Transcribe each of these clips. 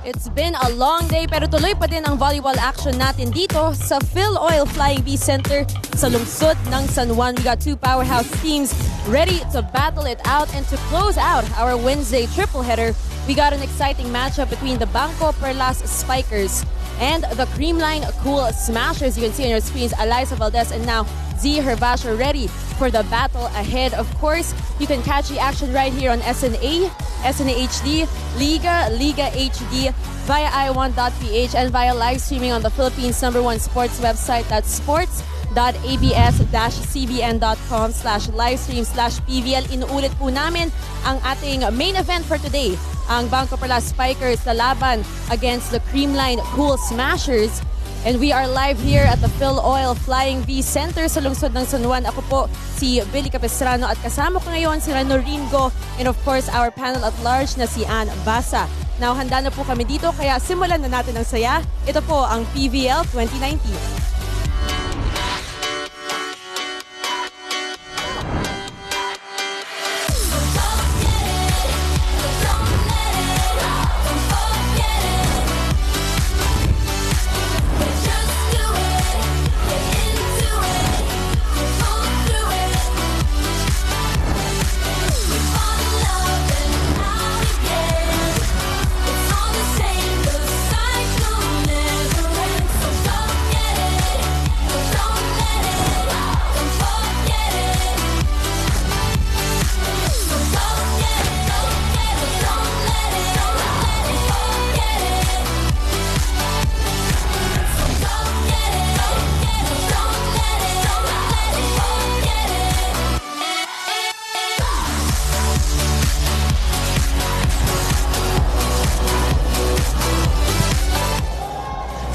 It's been a long day pero tuloy pa din ang volleyball action natin dito sa Phil Oil Flying V Center sa lungsod ng San Juan. We got two powerhouse teams ready to battle it out, and to close out our Wednesday triple header, we got an exciting matchup between the BanKo Perlas Spikers and the Creamline Cool Smashers. You can see on your screens Eliza Valdez and now Z Hervash are ready for the battle ahead. Of course, you can catch the action right here on SNA HD, Liga HD, via iWant.ph, and via live streaming on the Philippines' #1 sports website. That's sports.abs-cbn.com/livestream/PVL. Inuulit po namin ang ating main event for today. Ang BanKo Perlas Spikers lalaban against the Creamline Cool Smashers. And we are live here at the Phil Oil Flying V Center sa lungsod ng San Juan. Ako po si Billy Capistrano at kasama ko ngayon si Rano Ringo and of course our panel at large na si Ann Basa. Now handa na po kami dito kaya simulan na natin ang saya. Ito po ang PVL 2019.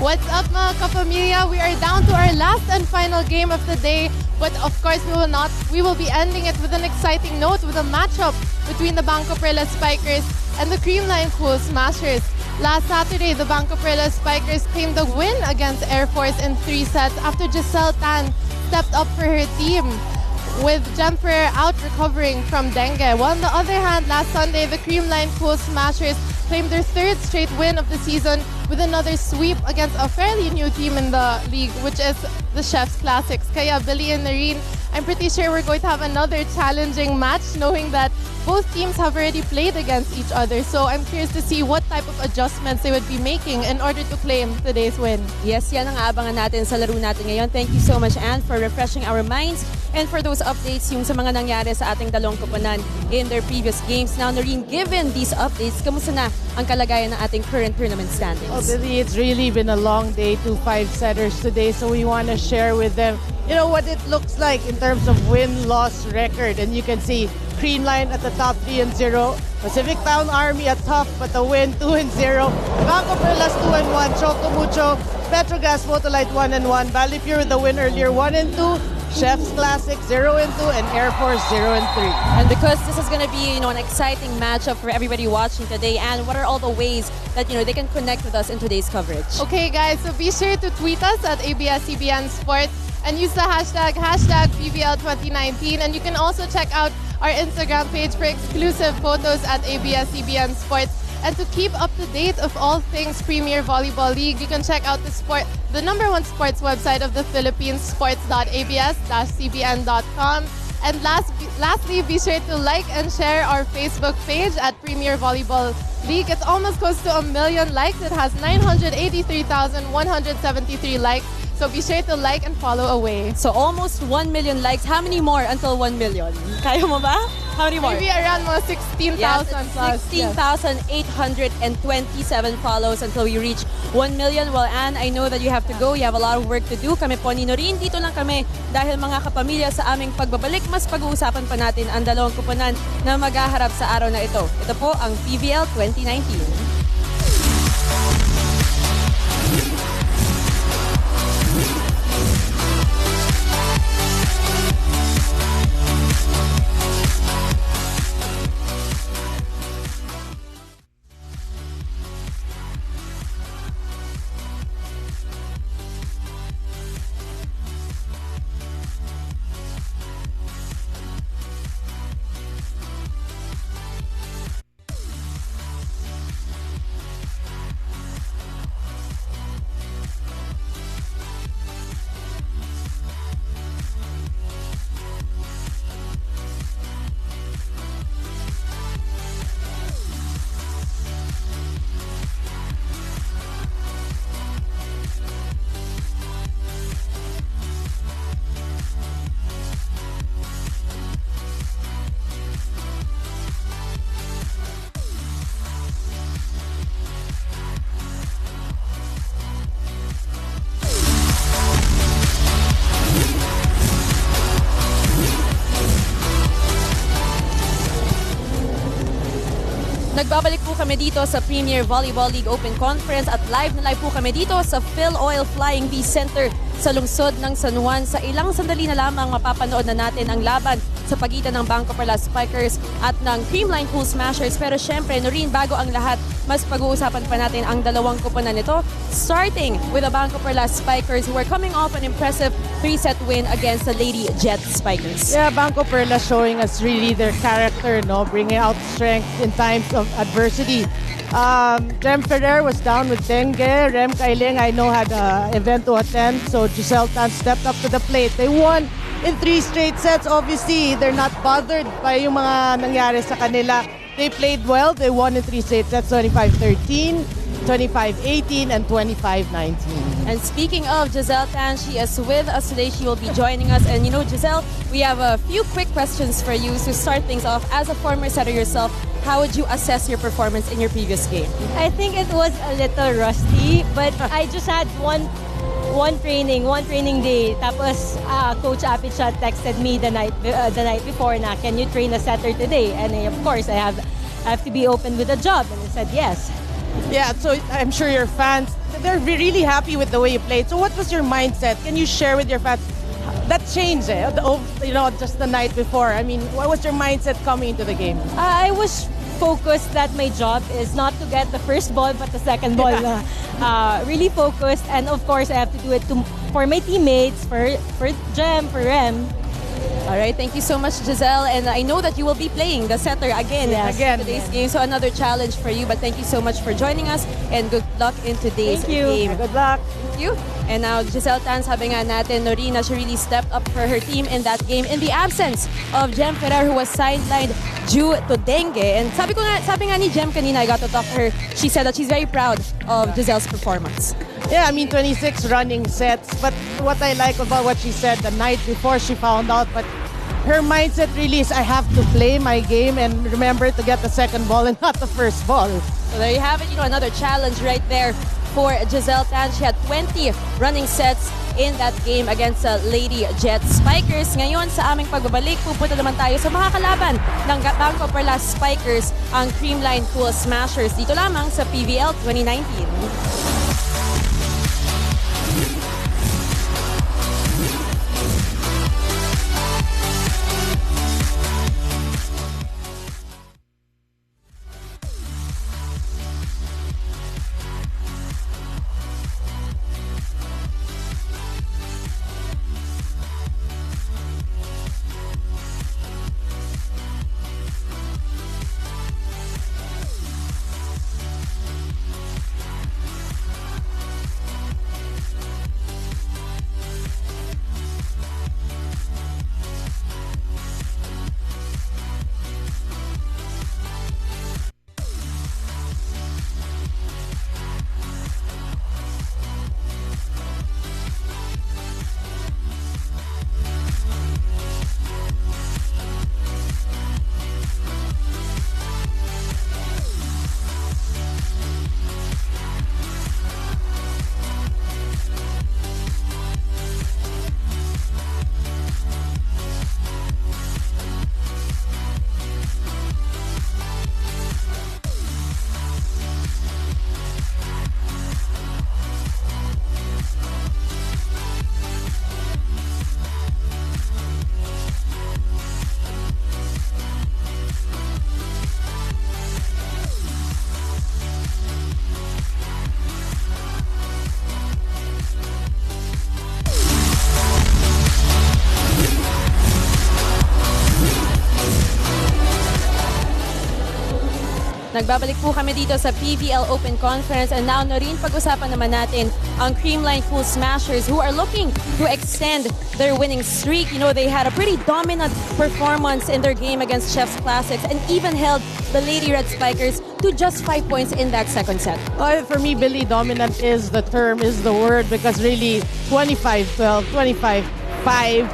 What's up mga kapamilya? We are down to our last and final game of the day, but of course we will be ending it with an exciting note with a matchup between the BanKo Perlas Spikers and the Creamline Cool Smashers. Last Saturday, the BanKo Perlas Spikers claimed the win against Air Force in 3 sets after Giselle Tan stepped up for her team, with Jem Ferrer out recovering from dengue. While on the other hand, last Sunday, the Creamline Cool Smashers claimed their 3rd straight win of the season with another sweep against a fairly new team in the league, which is the Chef's Classics. Kaya Billy and Nareen, I'm pretty sure we're going to have another challenging match, knowing that both teams have already played against each other. So I'm curious to see what type of adjustments they would be making in order to claim today's win. Yes, yan ang aabangan natin sa laro natin ngayon. Thank you so much, Anne, for refreshing our minds and for those updates yung sa mga nangyari sa ating dalawang koponan in their previous games. Now, Noreen, given these updates, kamusta na ang kalagayan ng ating current tournament standings? Oh, Billy, it's really been a long day, 2 5-setters today, so we want to share with them, you know, what it looks like in terms of win-loss record. And you can see Creamline at the top 3-0, Pacific Town Army at tough but a win 2-0, BanKo Perlas 2-1, Choco Mucho, Petrogas Motolite 1-1, Valley Pure with the win earlier 1-2, Chef's Classic 0-2, and Air Force 0-3. And because this is going to be, an exciting matchup for everybody watching today, and what are all the ways that, they can connect with us in today's coverage? Okay guys, so be sure to tweet us at ABS-CBN Sports and use the hashtag PVL2019, and you can also check out our Instagram page for exclusive photos at ABS-CBN Sports. And to keep up to date of all things Premier Volleyball League, you can check out the #1 sports website of the Philippines, sports.abs-cbn.com. And lastly, be sure to like and share our Facebook page at Premier Volleyball League. It's almost close to 1 million likes. It has 983,173 likes. So be sure to like and follow away. So almost 1 million likes. How many more until 1 million? Kaya mo ba? How many more? Maybe around mga 16,000 plus. 16,827 follows until we reach 1 million. Well, Anne, I know that you have to go. You have a lot of work to do. Kami po ni Noreen, dito lang kami dahil mga kapamilya sa aming pagbabalik, mas pag-uusapan pa natin ang dalawang koponan na maghaharap sa araw na ito. Ito po ang PVL 2019. Nagbabalik po kami dito sa Premier Volleyball League Open Conference at live na live po kami dito sa Phil Oil Flying V Center sa lungsod ng San Juan. Sa ilang sandali na lamang mapapanood na natin ang laban sa pagitan ng BanKo Perlas Spikers at ng Creamline Pool Smashers. Pero syempre, Noreen, bago ang lahat, mas pag-uusapan pa natin ang dalawang koponan nito. Starting with the BanKo Perlas Spikers who are coming off an impressive 3-set win against the Lady Jet Spikers. Yeah, BanKo Perlas showing us really their character, no, bringing out strength in times of adversity. Jem Ferrer was down with dengue. Rem Kailing, I know, had an event to attend, so Giselle Tan stepped up to the plate. They won in 3 straight sets. Obviously, they're not bothered by yung mga nangyari sa kanila. They played well. They won in 3 straight sets, 25-13, 25-18, and 25-19. And speaking of Giselle Tan, she is with us today. She will be joining us. And you know, Giselle, we have a few quick questions for you to start things off. As a former setter yourself, how would you assess your performance in your previous game? I think it was a little rusty, but I just had one training day. Tapos Coach Apichat texted me the night before na, can you train a setter today? And of course, I have to be open with a job, and I said yes. Yeah, so I'm sure your fans, they're really happy with the way you played. So what was your mindset? Can you share with your fans? That changed, just the night before. I mean, what was your mindset coming into the game? I was focused that my job is not to get the first ball but the second ball. Really focused, and of course I have to do it for my teammates, for Jem, for Rem. All right, thank you so much, Giselle. And I know that you will be playing the setter again in today's game. So another challenge for you. But thank you so much for joining us and good luck in today's game. Good luck. Thank you. And now, Giselle Tan, sabi nga natin, Norina, she really stepped up for her team in that game in the absence of Jem Ferrer, who was sidelined due to dengue. And sabi nga ni Jem kanina, I got to talk to her. She said that she's very proud of Giselle's performance. Yeah, I mean, 26 running sets. But what I like about what she said the night before she found out, but her mindset really is, I have to play my game and remember to get the second ball and not the first ball. So there you have it, another challenge right there for Giselle Tan. She had 20 running sets in that game against Lady Jet Spikers. Ngayon sa aming pagbabalik, pupunta naman tayo sa mga kalaban ng BanKo Perlas Spikers, ang Creamline Pool Smashers. Dito lamang sa PVL 2019. Nagbabalik po kami dito sa PVL Open Conference, and now na rin pag-usapan naman natin ang Creamline Pool Smashers who are looking to extend their winning streak. They had a pretty dominant performance in their game against Chef's Classics and even held the Lady Red Spikers to just 5 points in that second set. For me, Billy, dominant is the term, is the word, because really 25-12, 25-5,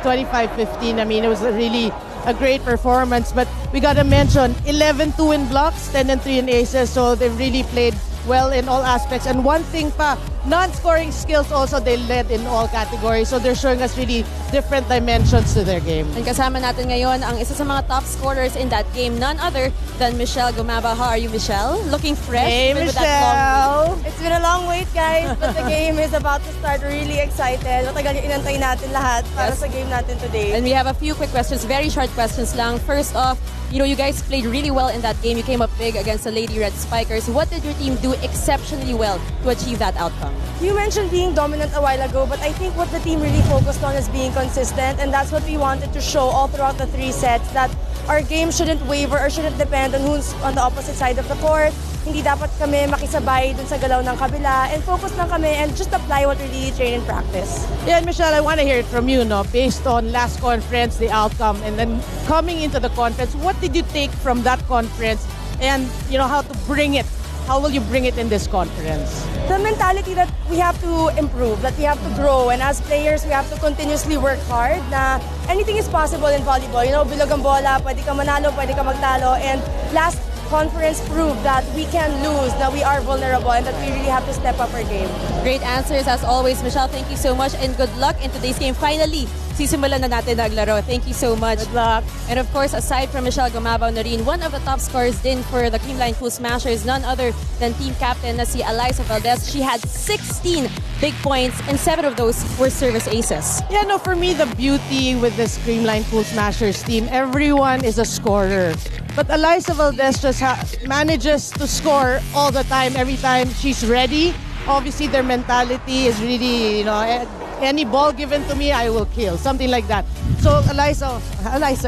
25-15, I mean, it was really a great performance. But we gotta mention 11-2 in blocks, 10-3 in aces, so they really played well in all aspects. And one thing pa, non-scoring skills also, they led in all categories. So they're showing us really different dimensions to their game. And kasama natin ngayon ang isa sa mga top scorers in that game, none other than Michelle Gumaba. How are you, Michelle? Looking fresh Hey, with that long wait. It's been a long wait, guys, but the game is about to start. We're really excited. Matagal yung inantay natin lahat para sa game natin today. And we have a few quick questions, very short questions lang. First off, you guys played really well in that game. You came up big against the Lady Red Spikers. What did your team do exceptionally well to achieve that outcome? You mentioned being dominant a while ago, but I think what the team really focused on is being consistent, and that's what we wanted to show all throughout the 3 sets, that our game shouldn't waver or shouldn't depend on who's on the opposite side of the court. Hindi dapat kami makisabay dun sa galaw ng kabila, and focus lang kami and just apply what we really train in practice. Yeah, and Michelle, I want to hear it from you, no? Based on last conference, the outcome, and then coming into the conference, what did you take from that conference, and how to bring it? How will you bring it in this conference? The mentality that we have to improve, that we have to grow, and as players, we have to continuously work hard na anything is possible in volleyball. Bilog ang bola, pwede ka manalo, pwede ka magtalo, and last conference proved that we can lose, that we are vulnerable, and that we really have to step up our game. Great answers as always, Michelle. Thank you so much and good luck in today's game. Finally, sisimulan na natin naglaro. Thank you so much. Good luck. And of course, aside from Michelle Gumabaw na rin, one of the top scorers din for the Creamline Cool Smashers, none other than team captain na si Eliza Valdez. She had 16 big points and 7 of those were service aces. Yeah, no, for me, the beauty with this Creamline Cool Smashers team, everyone is a scorer. But Eliza Valdez just manages to score all the time, every time she's ready. Obviously, their mentality is really, any ball given to me, I will kill. Something like that. So Eliza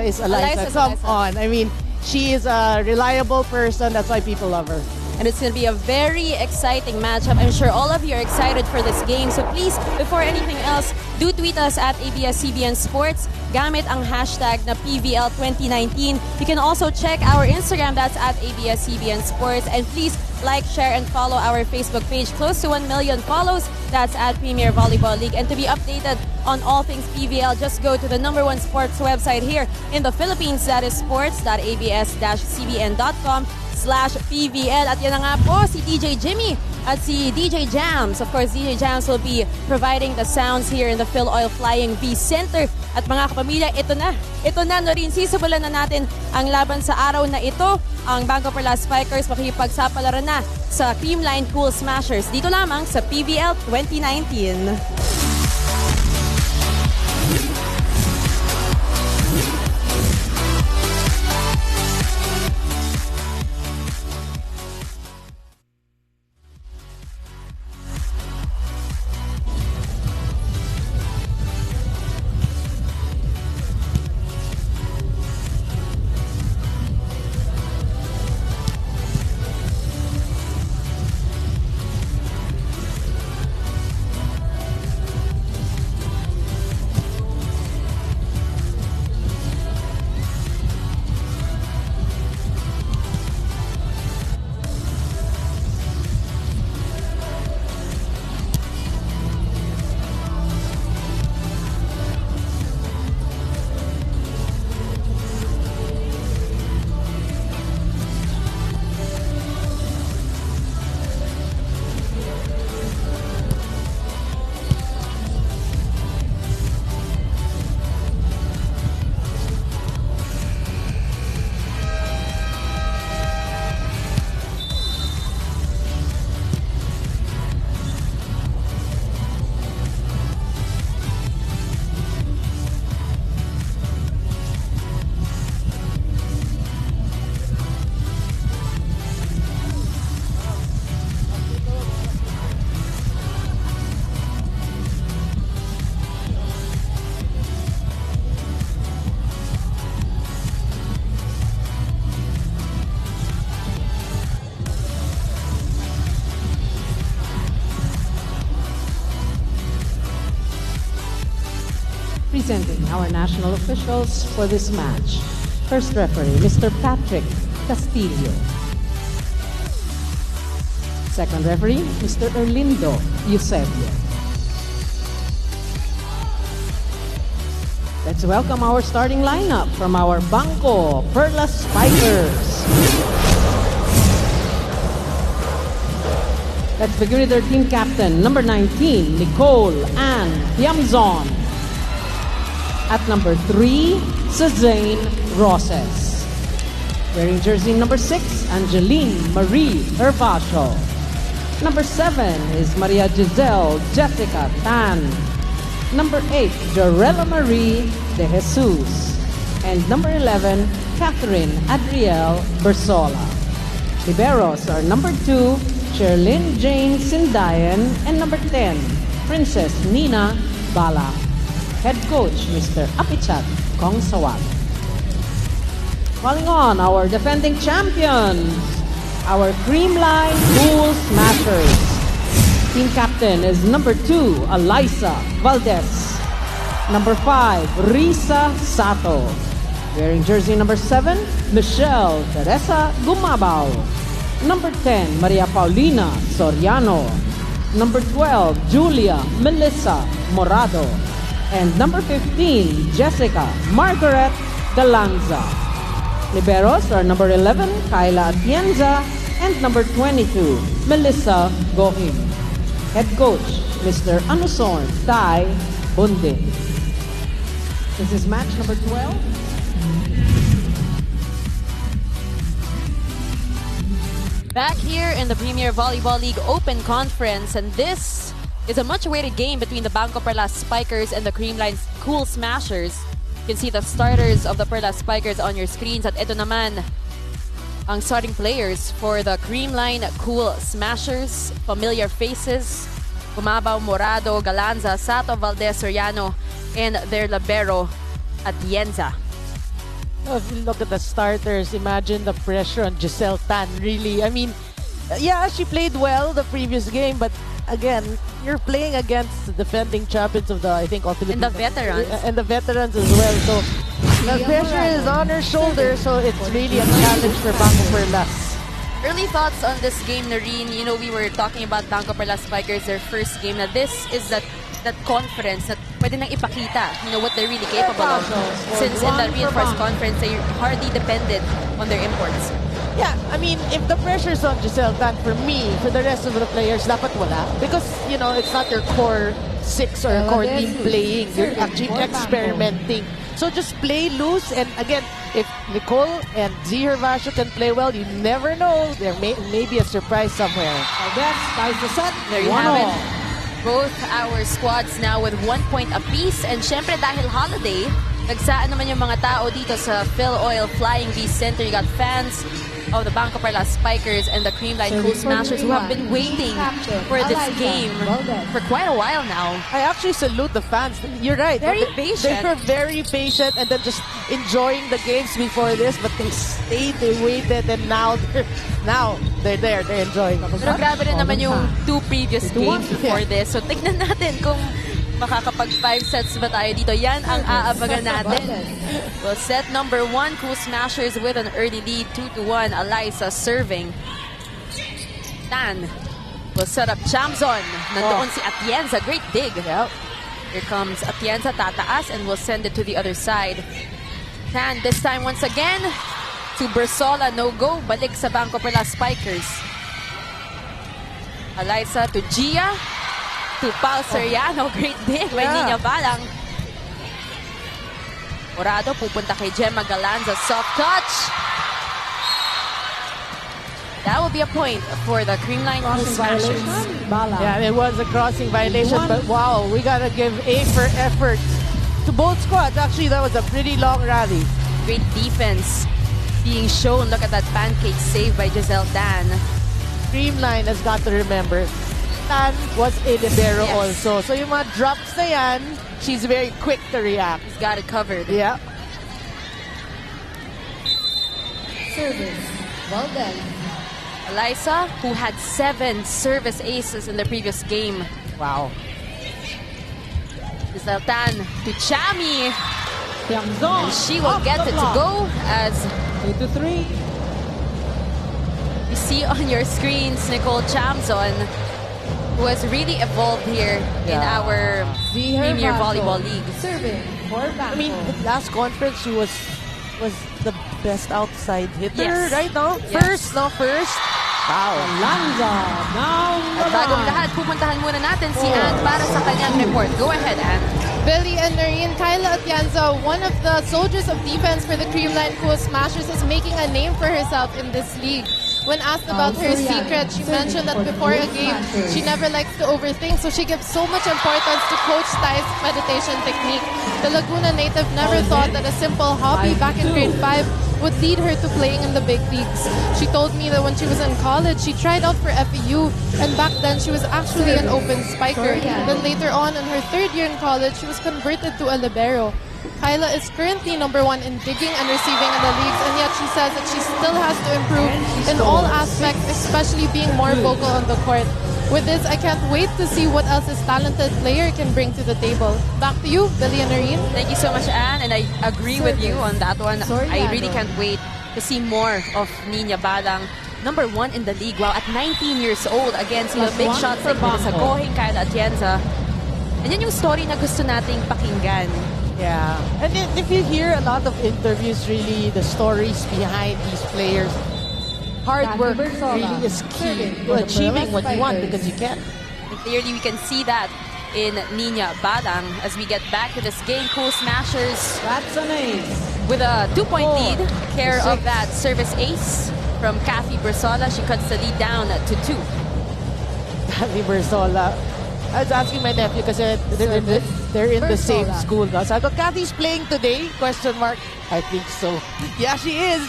is Eliza. Come on. I mean, she is a reliable person. That's why people love her. And it's going to be a very exciting matchup. I'm sure all of you are excited for this game. So please, before anything else, do tweet us at ABS-CBN Sports. Gamit ang hashtag na PVL2019. You can also check our Instagram. That's at ABS-CBN Sports. And please like, share, and follow our Facebook page. Close to 1 million follows. That's at Premier Volleyball League. And to be updated on all things PVL, just go to the #1 sports website here in the Philippines. That is sports.abs-cbn.com/PVL. At yan na nga po, si DJ Jimmy at si DJ Jams. Of course, DJ Jams will be providing the sounds here in the Phil Oil Flying V Center. At mga kapamilya, ito na na rin. Sisimulan na natin ang laban sa araw na ito. Ang BanKo Perlas Spikers makikipagsapalaran na sa Creamline Cool Smashers. Dito lamang sa PVL 2019. Presenting our national officials for this match. First referee, Mr. Patrick Castillo. Second referee, Mr. Erlindo Eusebio. Let's welcome our starting lineup from our BanKo Perlas Spikers. Let's begin with their team captain, number 19, Nicole Ann Tiamzon. At number 3, Suzanne Roses. Wearing jersey number 6, Angeline Marie Hervasio. Number 7 is Maria Giselle Jessica Tan. Number 8, Jorella Marie De Jesus. And number 11, Catherine Adrielle Bersola. Liberos are number 2, Sherlyn Jane Sindayan, and number 10, Princess Nina Bala. Head coach, Mr. Apichat Kongsawat. Calling on our defending champions, our Creamline Cool Smashers. Team captain is number 2, Alyssa Valdez. Number 5, Risa Sato. Wearing jersey number 7, Michelle Teresa Gumabao. Number 10, Maria Paulina Soriano. Number 12, Julia Melissa Morado. And number 15, Jessica Margaret Galanza. Liberos are number 11, Kyla Atienza, and number 22, Melissa Gohim. Head coach, Mr. Anusorn Tai Bundin. This is match number 12. Back here in the Premier Volleyball League Open Conference, and this is a much-awaited game between the BanKo Perlas Spikers and the Creamline Cool Smashers. You can see the starters of the Perlas Spikers on your screens, at ito naman ang starting players for the Creamline Cool Smashers. Familiar faces: Gumabao, Morado, Galanza, Sato, Valdez, Soriano, and their libero, Atienza. If you look at the starters, imagine the pressure on Giselle Tan. Really, I mean, yeah, she played well the previous game, but again, you're playing against the defending champions of the, I think, all Philippines. And the veterans. And the veterans as well. So the pressure is on her shoulder, so it's really a challenge for BanKo Perlas. Early thoughts on this game, Noreen. You know, we were talking about BanKo Perlas Spikers, their first game. Now, this is that conference that pwede nang ipakita, you know, what they're really capable of. Since in the reinforced conference, they hardly depended on their imports. Yeah, I mean, if the pressure's on Giselle Tan, for me, for the rest of the players, dapat wala. Because, you know, it's not your core 6 or core team playing. You're actually experimenting. So just play loose. And again, if Nicole and Z Hervasio can play well, you never know. There may be a surprise somewhere. I guess, ties the set. There you have it. Both our squads now with 1 point apiece. And syempre dahil holiday, nagsaan naman yung mga tao dito sa Phil Oil Flying V Center. You got fans of the BanKo Perlas Spikers and the Creamline Cool Smashers who have been waiting for this game for quite a while now. I actually salute the fans. You're right. Very patient. They were very patient and then just enjoying the games before this, but they stayed, they waited, and now they're there. They're enjoying. Pero grabe rin naman yung 2 previous games before this. So tignan natin kung makakapag 5 sets ba tayo dito. Yan ang aabagan natin. Well, set number 1, Cool Smashers with an early lead, 2-1. Alyssa serving. Tan will set up Chamzon. Nandoon si Atienza. Great dig. Yep. Here comes Atienza, tataas, and will send it to the other side. Tan this time once again to Bersola. No-go. Balik sa BanKo Perlas Spikers. Alyssa to Gia. To Pao Soriano. Great dig by Nina Balang. Morado pupunta kay Gemma Galanza. Soft touch. That will be a point for the Creamline Cool Smashers. Yeah, it was a crossing violation, but wow, we gotta give A for effort to both squads. Actually, that was a pretty long rally. Great defense being shown. Look at that pancake save by Giselle Tan. Creamline has got to remember, Tan was a libero also. So yung mga drops na yan, she's very quick to react. He's got it covered. Yeah. Service. Well done. Alyssa, who had 7 service aces in the previous game. Wow. Giselle Tan to Chami. Tiamzon. And she will get it to go as 2-3. you see on your screens Nicole Chamzon, who has really evolved here in our Premier Volleyball League. Serving for BanKo. I mean, last conference she was the best outside hitter Yes. right now. Yes. First. Wow. Lanza down the At bagong line. lahat, pupuntahan muna natin si Ann para sa kanyang report. Go ahead, Ann. Billy and Noreen, Kyla Atienza, one of the soldiers of defense for the Creamline Cool Smashers, is making a name for herself in this league. When asked about her secret, she mentioned that before a game, she never likes to overthink, so she gives so much importance to Coach Ty's meditation technique. The Laguna native never thought that a simple hobby back in grade 5 would lead her to playing in the big leagues. She told me that when she was in college, she tried out for FEU, and back then she was actually an open spiker. Then later on, in her 3rd year in college, she was converted to a libero. Kyla is currently #1 in digging and receiving in the leagues, and yet she says that she still has to improve in all aspects, especially being more vocal on the court. With this, I can't wait to see what else this talented player can bring to the table. Back to you, Billy and Noreen. Thank you so much, Ann, and I agree with you on that one. I really can't wait to see more of Nina Balang, #1 in the league. Wow, at 19 years old against the big shots like Sagohing, Kyla Atienza. And yan yung story na gusto nating pakinggan. Yeah. And if you hear a lot of interviews, really, the stories behind these players, hard work really is key to achieving what you want because you can. And clearly, we can see that in Nina Balang as we get back to this game. Cool Smashers That's an ace. with a 2-point 4, lead. Care of 6. that service ace from Kathy Bersola. She cuts the lead down to 2. Kathy Bersola. I was asking my nephew because they're in the same school. No? So I go, Kathy's playing today? Question mark. I think so. Yeah, she is.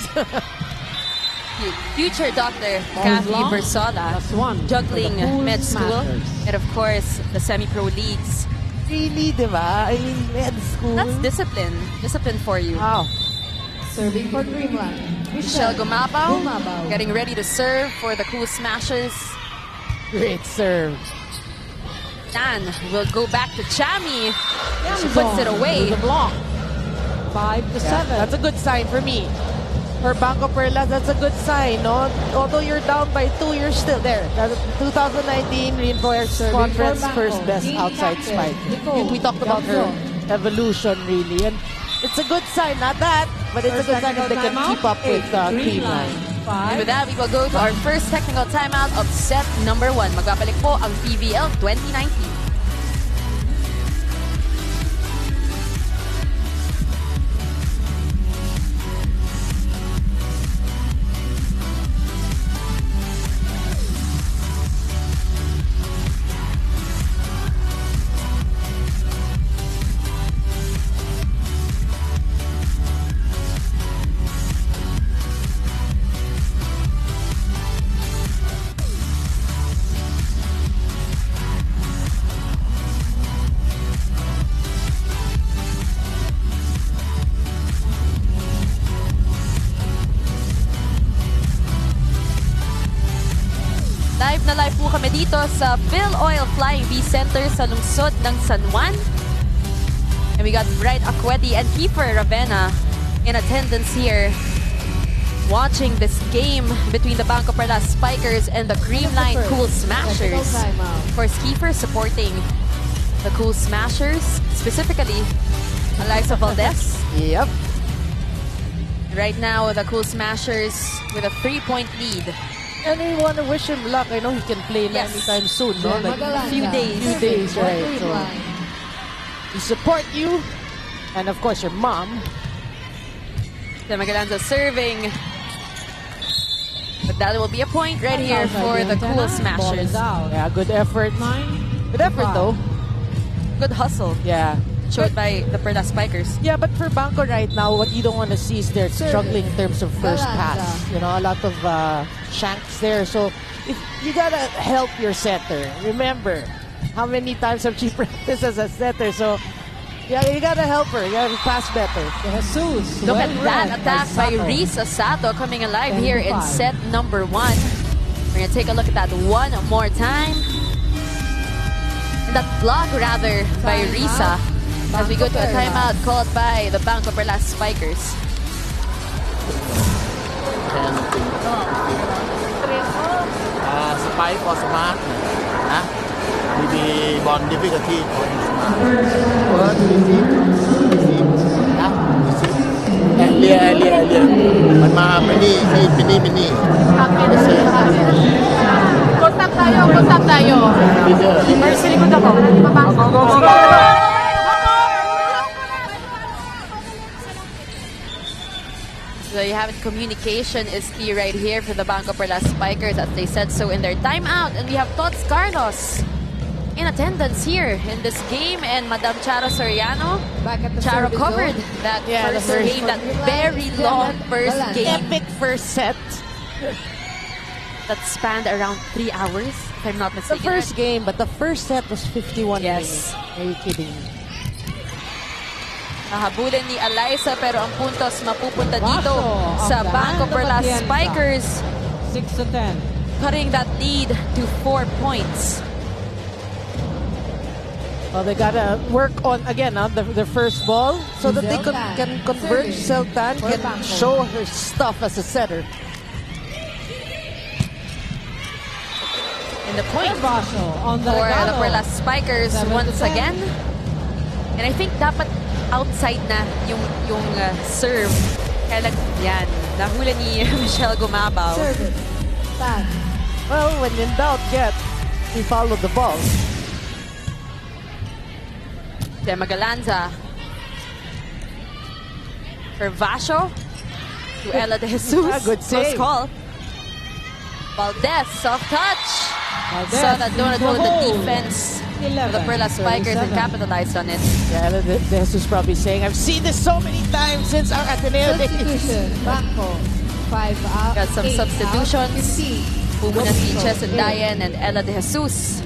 Future doctor Kathy Blanc, Bersola, +1 juggling for the Cool med school, Smashers. and of course the semi-pro leagues. Really, di ba? I mean, med school. That's discipline for you. Wow. Serving for Creamline. Michelle Gumabaw getting ready to serve for the Cool Smashers. Great serve. Dan will go back to Chami. She puts it away. The block. 5-7. That's a good sign for me. For BanKo Perlas, that's a good sign, no? Although you're down by 2, you're still there. That's 2019 Reinforced Conference first best outside spike. We talked about her evolution, really. And it's a good sign, not that, but it's a good sign if they can keep up with Creamline. And with that, we will go to our first technical timeout of set #1. Magbabalik po ang PVL 2019. Live po kami dito sa Phil Oil Flying V Center sa lungsod ng San Juan. And we got Bright Aquedi and Kiefer Ravena in attendance here watching this game between the BanKo Perlas Spikers and the Creamline Cool Smashers. Of course, Kiefer supporting the Cool Smashers, specifically Eliza Valdez. Yep. Right now, the Cool Smashers with a 3-point lead. And we want to wish him luck. I know he can play anytime soon, no? Like A few days. right? So we support you, and of course your mom. Magalanza serving. But that will be a point right here for the Cool Smashers. Yeah, good effort. Good effort though. Good hustle Yeah. showed by the Perlas Spikers. Yeah, but for BanKo right now, what you don't want to see is they're struggling in terms of first pass. You know, a lot of shanks there. So if you gotta help your setter. Remember, how many times have she practiced as a setter? So yeah, you gotta help her. You gotta pass better. Jesus. Look at that attack by Risa Sato coming alive here in set #1. We're gonna take a look at that one more time. And that block rather by Risa as we go to a timeout called by the BanKo Perlas Spikers. Spike or smart นะดีบอล difficulty for smart first receive นะเรียมันมาไม่นี่มินี่ tayo. First, likod ako. So you have it, communication is key right here for the BanKo Perlas Spikers as they said so in their timeout. And we have Tots Carlos in attendance here in this game, and Madam Charo Soriano. Back at the Charo service covered zone. that Yeah, first the first game, that very long first game Epic first set. that spanned around 3 hours, if I'm not The mistaken. first game, but the first set was 51 Yes. minutes. Are you kidding me? Nahabulin ni Eliza pero ang puntos mapupunta dito Vasho sa of the BanKo hand of Perlas Atienza. Spikers, 6-10. cutting that lead to 4 points. Well, they gotta work on again their first ball so that they can convert. Seltan can show her stuff as a setter. And the point Vasho on the for the regalo. Perlas Spikers 7-10. once again. And I think dapat outside na yung serve. Kaya lang, yan, nahula ni Michelle Gumabaw. Well, when in doubt, he followed the ball. Gemma Galanza for Vasho to Ella De Jesus. Good Close save. call. Valdez, soft touch. Valdez, Saw that donut hole in the hold. defense of 11, the Perlas Spikers and 37. capitalized on it. Yeah, De Jesus probably saying, I've seen this so many times since our Ateneo days. Substitution. BanKo. 5 out. Got some 8 substitutions. Out. Pumuna si Chesson Dayan and Ella De Jesus.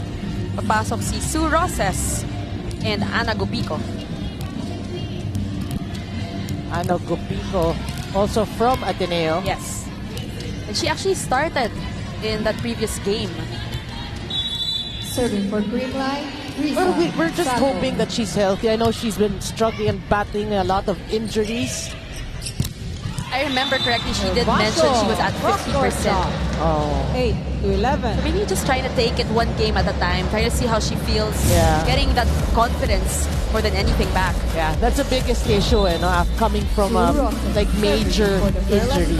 Papasok si Sue Roses and Ana Gubico. Ano Gupico, also from Ateneo. Yes. And she actually started in that previous game. Serving for Creamline. Well, we're just hoping that she's healthy. I know she's been struggling and battling a lot of injuries. I remember correctly, she did mention she was at 50%. Oh. 8-11. Maybe just trying to take it one game at a time, trying to see how she feels, Yeah. getting that confidence more than anything back. Yeah, that's the biggest issue, coming from like major injuries.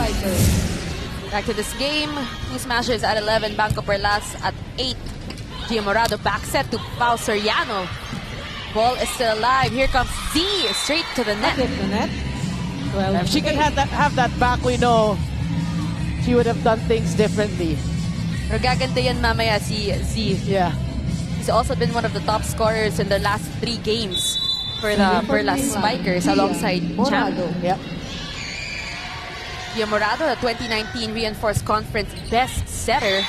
Back to this game, two smashers at 11, BanKo Perlas at 8. Gia Morado back set to Pao Soriano. Ball is still alive. Here comes Z straight to the net. Hit the net. 12. If she could have that back, we know she would have done things differently. Pero gaganda yan mamaya si Z. Yeah. He's also been one of the top scorers in the last 3 games for the Perlas Spikers alongside Champ. Yep. Gia Morado, the 2019 Reinforced Conference best setter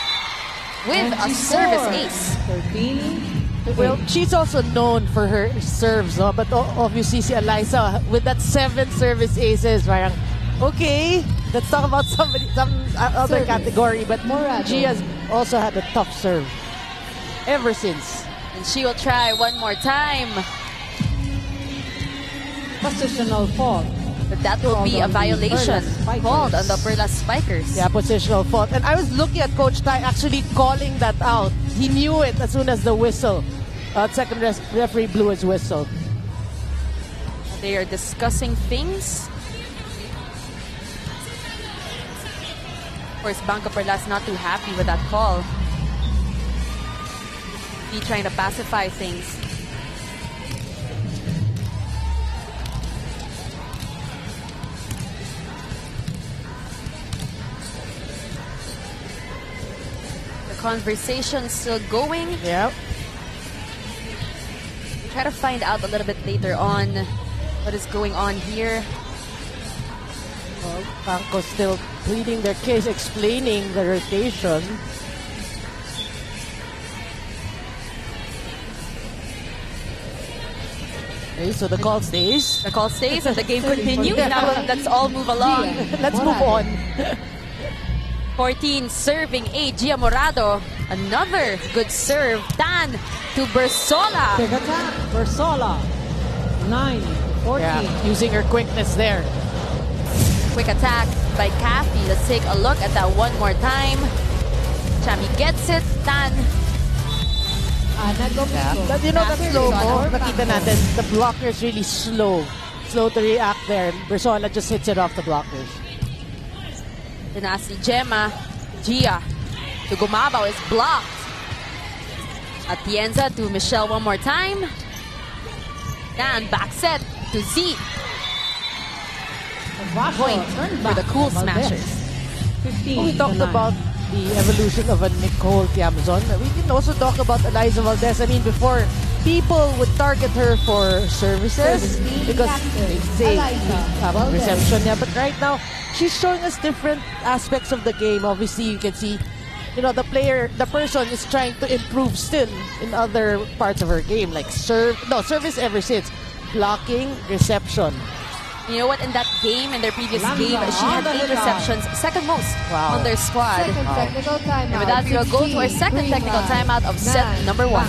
with a service ace. 13. Well, she's also known for her serves, no? But obviously si Eliza with that 7 service aces, parang, okay, let's talk about some other category. But Gia's also had a tough serve ever since. And she will try one more time. Positional fault. But that will be a violation called on the Perlas Spikers. Yeah, positional fault. And I was looking at Coach Tai actually calling that out. He knew it as soon as the whistle. Second referee blew his whistle. They are discussing things. Of course, BanKo Perlas not too happy with that call. He trying to pacify things. Conversation still going. Yep. Try to find out a little bit later on what is going on here. Well, BanKo still pleading their case, explaining the rotation. Okay, so the call stays. The call stays and the game continues. Now let's all move along. Let's move on. 14 serving 8, Gia Morado. Another good serve. Tan to Bersola. Big attack. Bersola. 9-14. Yeah, using her quickness there. Quick attack by Kathy. Let's take a look at that one more time. Chami gets it. Tan. But you know that slow-mo, nakita natin, the blocker is really slow. Slow to react there. Bersola just hits it off the blockers. Then si Gemma. Gia to Gumabaw is blocked. Atienza to Michelle one more time. And back set to Z. Point for the Cool Smashers. We talked about the evolution of a Nicole Tiamzon. We can also talk about Eliza Valdez. I mean, before, people would target her for services because they say reception. Yeah, but right now, she's showing us different aspects of the game. Obviously, you can see, you know, the person is trying to improve still in other parts of her game, like service ever since, blocking, reception. You know what? In that game, in their previous game, she had 8 receptions, second most on their squad. Second technical timeout. And with that, we'll go to our second technical timeout of set number 1.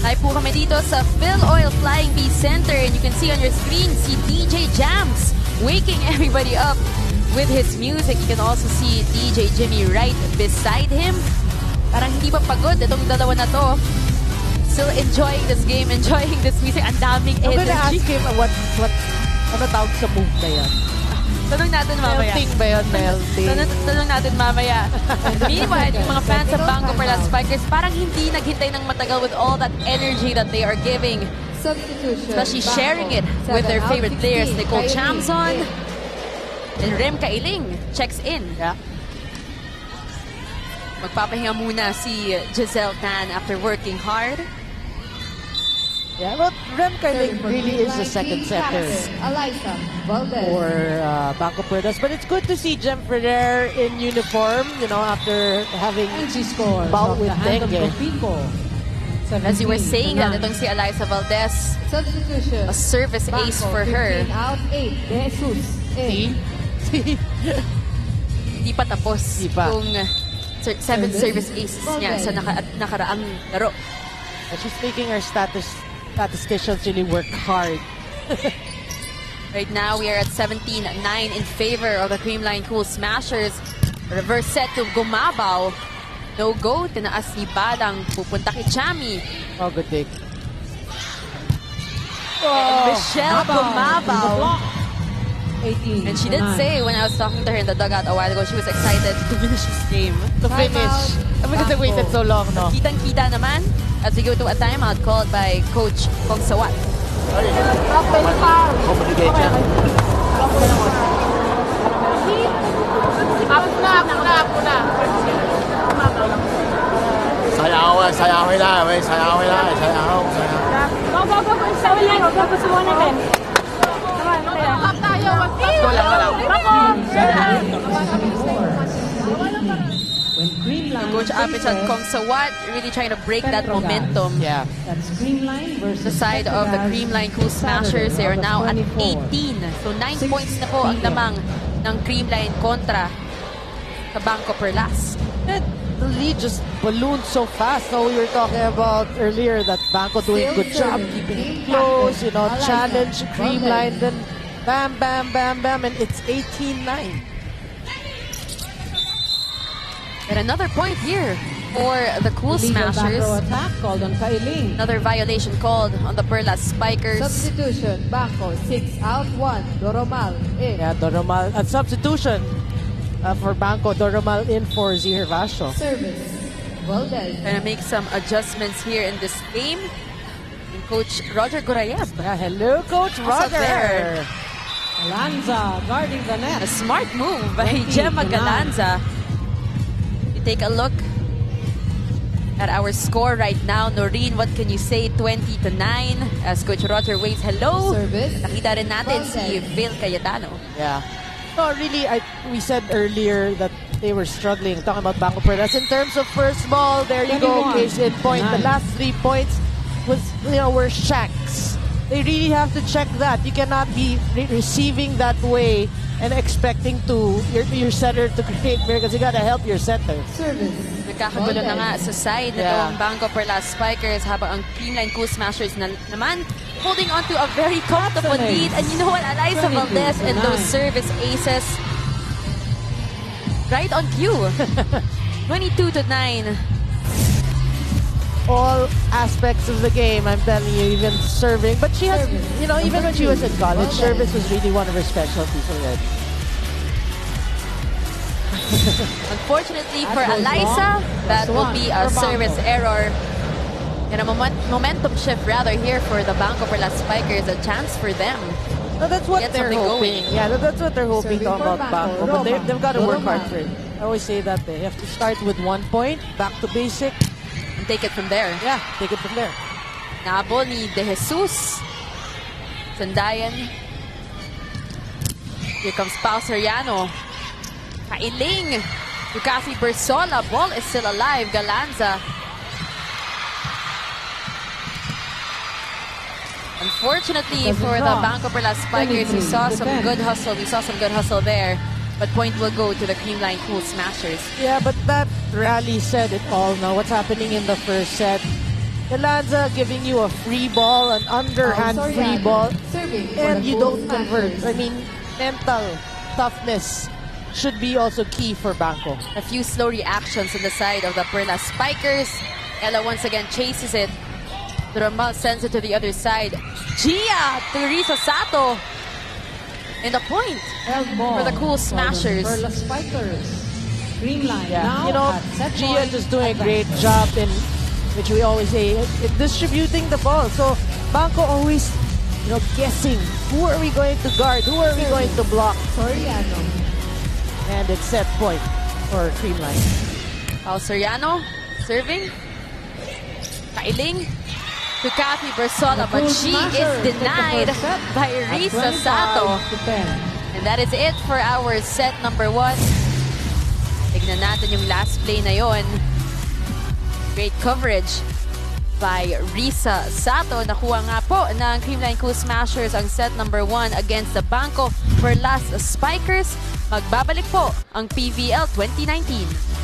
Live po kami dito sa Phil Oil Flying V Center, and you can see on your screen si DJ Jams waking everybody up with his music. You can also see DJ Jimmy right beside him. Parang hindi pa pagod itong dalawa na to. Still enjoying this game, enjoying this music. Ang daming energy. I'm gonna ask him ano tawag sa move na yan? Tanong natin mamaya. Melting ba yun? Melting. Tanong natin mamaya. Meanwhile, yung mga fans of BanKo Perlas Spikers parang hindi naghintay ng matagal with all that energy that they are giving. Substitution. Especially sharing it with their favorite players. Nicole Chamson and Rem Kailing checks in. Yeah. Magpapahinga muna si Giselle Tan after working hard. Yeah, but Rem Kailing really is the second setter for BanKo Perlas. But it's good to see Jem Ferrer in uniform, you know, after having bout with dengue. As you were saying, that itong si Eliza Valdez, a service ace for her. Hindi pa tapos yung 7 service aces niya sa nakaraang laro. And she's making her statisticians really work hard. Right now, we are at 17-9 in favor of the Creamline Cool Smashers. Reverse set to Gumabaw. No go. Tinaas ni Badang. Pupunta kay Chami. Oh, good take. And Michelle Gumabaw. And she did say when I was talking to her in the dugout a while ago, she was excited to finish this game. To finish. Because they waited so long, no? Kitang-kita naman as we go to a timeout called by Coach Kong Sawat. Sayaw nila, sayaw. Coach Apichat Kong Sawat really trying to break that momentum. Yeah. That's Creamline versus The side of the Creamline Cool Smashers, they are now at 18. So 9 points na po ang lamang ng Creamline kontra sa BanKo Perlas. The lead just ballooned so fast. So we were talking about earlier that BanKo doing a good job keeping it close, you know, challenge Creamline, then bam, bam, bam, bam, and it's 18-9. And another point here for the Cool Smashers. attack called on Kailing. Another violation called on the Perlas Spikers. Substitution. BanKo 6 out 1. Doromal in. Yeah, Doromal at substitution for BanKo. Doromal in for Zihir Vasho. Service. Valdez. Gonna make some adjustments here in this game. And Coach Roger Gurayev. Yeah, hello, Coach Also Roger. there. Galanza guarding the net. A smart move by Gemma Galanza. Take a look at our score right now. Noreen, what can you say? 20-9 as Coach Roger waves hello. Service. Nakita rin natin si Phil Cayetano. Yeah. No, really, we said earlier that they were struggling. Talking about BanKo Perlas in terms of first ball. There you go, case in point. The last 3 points were Shaq's. they really have to check that. You cannot be receiving that way and expecting your setter to create miracles. You gotta help your setter. Nagkakagulo na nga sa side nitong BanKo Perlas Spikers habang ang Creamline Cool Smashers naman holding on to a very comfortable lead. And you know what? Alyssa Valdez and those service aces right on cue. 22-9. All aspects of the game, I'm telling you, even serving. But she has, you know, even when she was in college, service was really one of her specialties already. Unfortunately for Alyssa, that will be a service error. And a momentum shift rather here for the BanKo Perlas Spikers, a chance for them. No, that's what they're hoping. Going. Yeah, that's what they're hoping about BanKo. But they've got to work hard for it. I always say that they have to start with 1 point, back to basic. And take it from there. Yeah, take it from there. Naabol ni De Jesus. Sandayan. Here comes Pao Soriano. Kailing. Lucasi Bersola. Ball is still alive. Galanza. Unfortunately for the BanKo Perlas Spikers, we saw some good hustle. We saw some good hustle there. But point will go to the Creamline Cool Smashers. Yeah, but that rally said it all now. What's happening in the first set? Galanza giving you a free ball, an underhand free ball, and you don't convert. I mean, mental toughness should be also key for BanKo. A few slow reactions on the side of the Perlas Spikers. Ella once again chases it. Ramal sends it to the other side. Gia to Risa Sato. And the point for the Cool Smashers. Perlas Spikers. Creamline. Yeah, you know, Gia is doing a great job in, which we always say, in distributing the ball. So BanKo always, you know, guessing who are we going to guard, who are we going to block. Soriano. And it's set point for Creamline. Pao Soriano serving. Kailing to Kathy Bersola, but she is denied by Risa Sato. And that is it for our set number 1. Tignan natin yung last play na yon. Great coverage by Risa Sato. Nakuha nga po ng Creamline Cool Smashers ang set number 1 against the BanKo Perlas Spikers. Magbabalik po ang PVL 2019.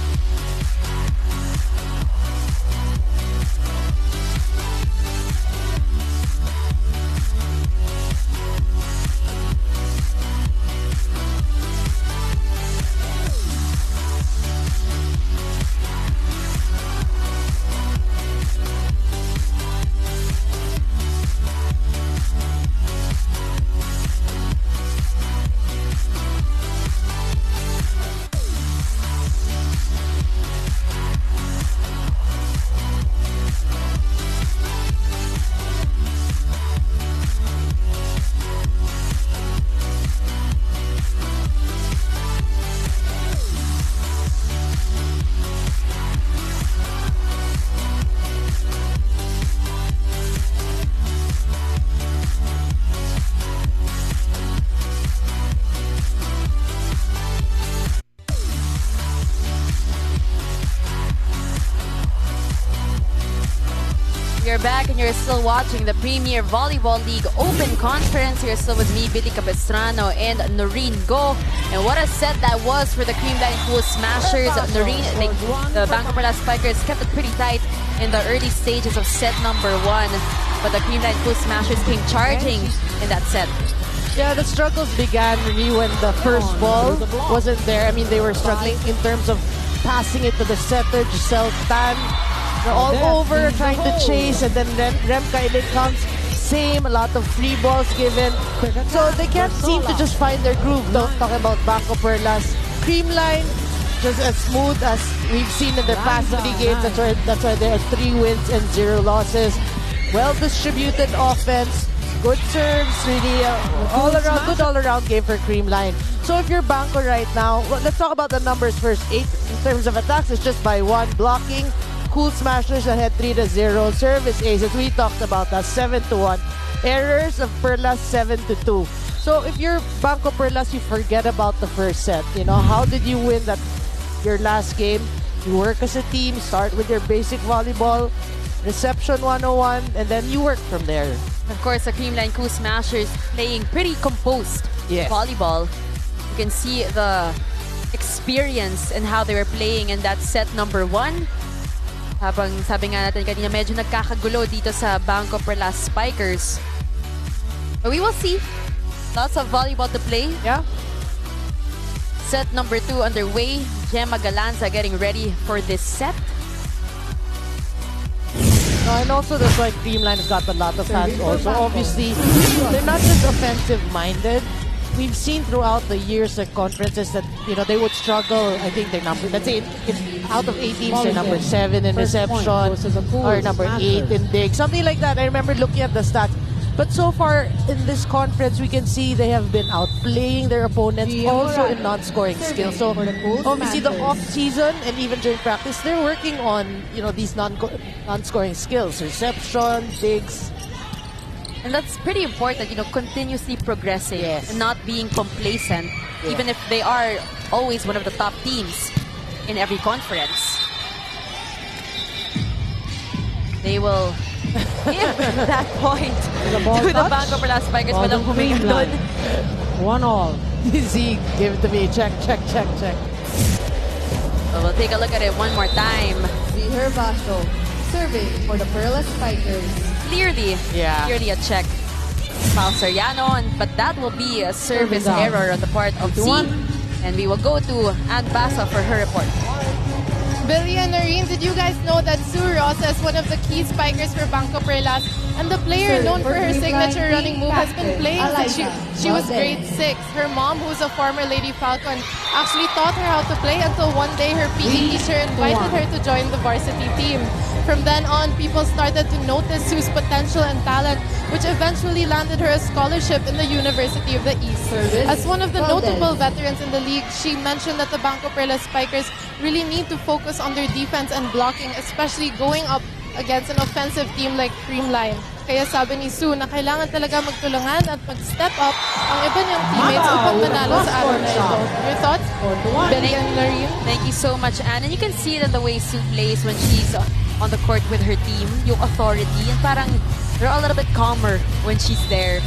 You're back and you're still watching the Premier Volleyball League Open Conference. You're still with me, Billy Capistrano, and Noreen Go. And what a set that was for the Creamline Cool Smashers. Noreen, the BanKo Perlas Spikers kept it pretty tight in the early stages of set number 1. But the Creamline Cool Smashers came charging in that set. Yeah, the struggles began really when the first ball wasn't there. I mean, they were struggling in terms of passing it to the setter, Giselle Tan. They're all over trying to chase, and then Rem Kailik comes. Same, a lot of free balls given. So they can't seem to just find their groove. Talking about BanKo Perlas. Creamline, just as smooth as we've seen in the past 3 games. That's why there are 3 wins and 0 losses. Well-distributed offense. Good serves, really good all-around game for Creamline. So if you're BanKo right now, well, let's talk about the numbers first. 8 in terms of attacks, it's just by 1 blocking. Cool Smashers ahead 3-0. Service aces, we talked about that, 7-1. Errors of Perlas 7-2. So if you're BanKo Perlas, you forget about the first set. You know, how did you win your last game? You work as a team, start with your basic volleyball, reception 101, and then you work from there. Of course, the Creamline Cool Smashers playing pretty composed volleyball. You can see the experience and how they were playing in that set number 1. Habang sabi nga natin kanina, medyo nagkakagulo dito sa BanKo Perlas Spikers. But we will see. Lots of volleyball to play. Yeah. Set number 2 underway. Gemma Galanza getting ready for this set. And also that's why Creamline has got a lot of fans also. Obviously, they're not just offensive-minded. We've seen throughout the years at conferences that, you know, they would struggle. I think they're number, let's say, out of 8 teams, they're number 7 in reception or number 8 in dig. Something like that. I remember looking at the stats. But so far in this conference, we can see they have been outplaying their opponents also in non-scoring skills. So obviously the off-season and even during practice, they're working on, you know, these non-scoring skills, reception, digs. And that's pretty important, you know, continuously progressing and not being complacent, even if they are always one of the top teams in every conference. They will give that point to the BanKo Perlas Spikers. Walang huminga doon. 1-1. Z, give it to me. Check, check, check, check. So we'll take a look at it one more time. Ziher Basho serving for the Perlas Spikers. Clearly a check. Foul Soriano, but that will be a service error on the part of Z. And we will go to Ann Basa for her report. Billy and Noreen, did you guys know that Sue Rosa is one of the key spikers for BanKo Perlas? And the player known for her signature running move has been playing since she was grade 6. Her mom, who's a former Lady Falcon, actually taught her how to play until one day her PE teacher invited her to join the varsity team. From then on, people started to notice Sue's potential and talent, which eventually landed her a scholarship in the University of the East. As one of the notable veterans in the league, she mentioned that the BanKo Perlas Spikers really need to focus on their defense and blocking, especially going up against an offensive team like Creamline. Kaya sabi ni Sue na kailangan talaga magtulungan at mag-step up ang iba niyang teammates upang manalo sa araw na ito. Your thoughts? Billy and Lorene? Thank you so much, Anne. And you can see it in the way Sue plays when she's on the court with her team, yung authority, and parang they're a little bit calmer when she's there.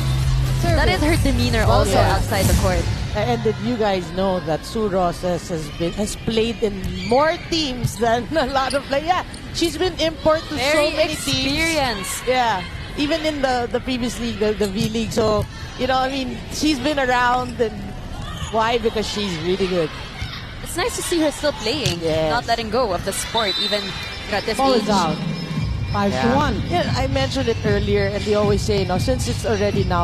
That is her demeanor also outside the court. And did you guys know that Sue Rosas has played in more teams than a lot of players? Yeah, she's been import to so many teams. Yeah, even in the previous league, the V League. So, you know, I mean, she's been around. And why? Because she's really good. It's nice to see her still playing, not letting go of the sport, even at this Ball age. is out. 5-1. Yeah, I mentioned it earlier, and they always say, you know, since it's already now